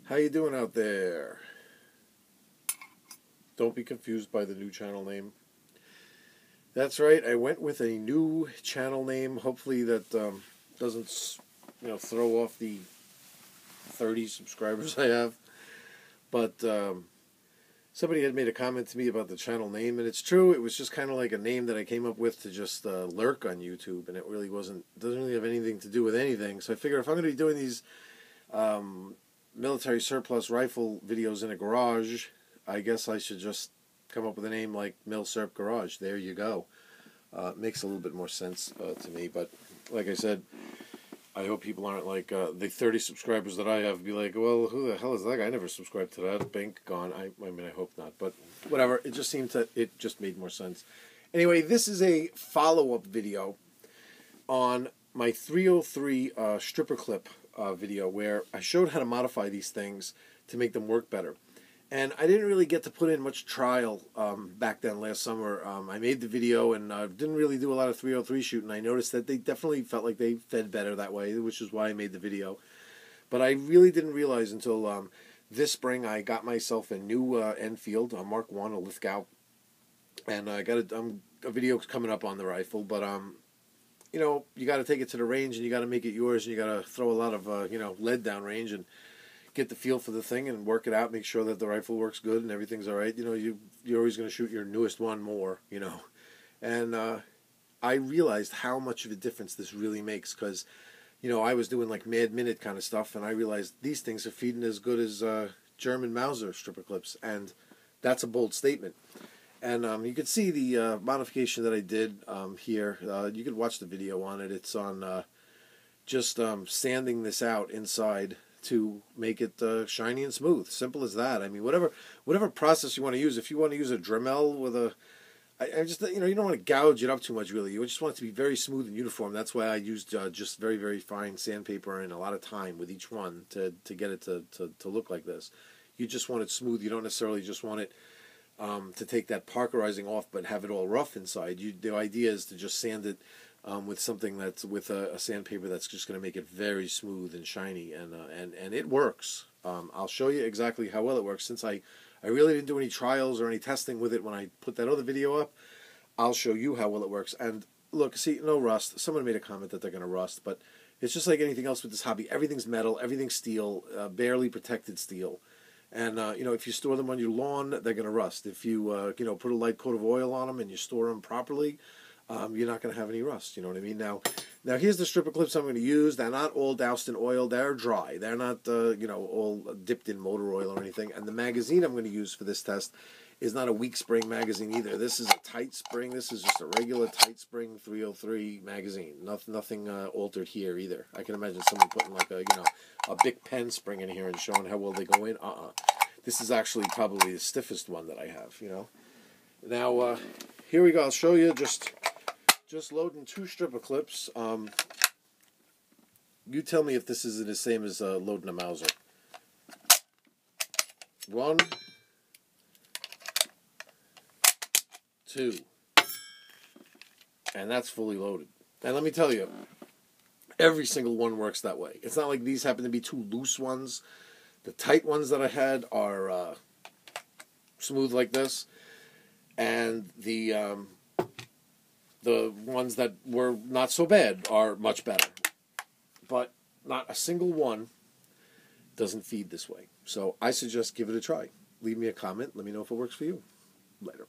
How you doing out there? Don't be confused by the new channel name. That's right, I went with a new channel name. Hopefully that doesn't, throw off the 30 subscribers I have. But somebody had made a comment to me about the channel name, and it's true. It was just kind of like a name that I came up with to just lurk on YouTube, and it really doesn't really have anything to do with anything. So I figured if I'm going to be doing these military surplus rifle videos in a garage, I guess I should just come up with a name like Milsurp Garage. There you go. Makes a little bit more sense to me, but like I said, I hope people aren't like the 30 subscribers that I have be like, well, who the hell is that guy? I never subscribed to that. Bink, gone. I mean, I hope not, but whatever. It just seemed that it just made more sense. Anyway, this is a follow-up video on my 303 stripper clip video where I showed how to modify these things to make them work better. And I didn't really get to put in much trial back then last summer. I made the video and didn't really do a lot of 303 shooting. I noticed that they definitely felt like they fed better that way, which is why I made the video. But I really didn't realize until this spring I got myself a new Enfield, a Mark I, a Lithgow. And I got a video coming up on the rifle, but you got to take it to the range and you got to make it yours, and you got to throw a lot of lead down range and get the feel for the thing and work it out, make sure that the rifle works good and everything's all right. You're always going to shoot your newest one more, And I realized how much of a difference this really makes because, I was doing like Mad Minute kind of stuff, and I realized these things are feeding as good as German Mauser stripper clips, and that's a bold statement. And you could see the modification that I did here. You could watch the video on it. It's on just sanding this out inside to make it shiny and smooth. Simple as that. I mean, whatever process you want to use. If you want to use a Dremel with a, I just you don't want to gouge it up too much. Really, you just want it to be very smooth and uniform. That's why I used just very, very fine sandpaper and a lot of time with each one to get it to look like this. You just want it smooth. You don't necessarily just want it to take that parkerizing off, but have it all rough inside. The idea is to just sand it with something that's with a sandpaper that's just going to make it very smooth and shiny, and it works. I'll show you exactly how well it works. Since I really didn't do any trials or any testing with it when I put that other video up, I'll show you how well it works. And look, see, no rust. Someone made a comment that they're going to rust, but it's just like anything else with this hobby. Everything's metal, everything's steel, barely protected steel. And, if you store them on your lawn, they're going to rust. If you, put a light coat of oil on them and you store them properly, you're not going to have any rust. You know what I mean? Now here's the stripper clips I'm going to use. They're not all doused in oil. They're dry. They're not, all dipped in motor oil or anything. And the magazine I'm going to use for this test is not a weak spring magazine either. This is a tight spring. This is just a regular tight spring 303 magazine. Nothing altered here either. I can imagine someone putting like a Bic pen spring in here and showing how well they go in. This is actually probably the stiffest one that I have, Now, here we go. I'll show you just loading 2 stripper clips. You tell me if this is the same as loading a Mauser. 1, 2, and that's fully loaded. And let me tell you, every single one works that way. It's not like these happen to be 2 loose ones. The tight ones that I had are smooth like this, and the ones that were not so bad are much better. But not a single one doesn't feed this way. So I suggest give it a try. Leave me a comment. Let me know if it works for you. Later.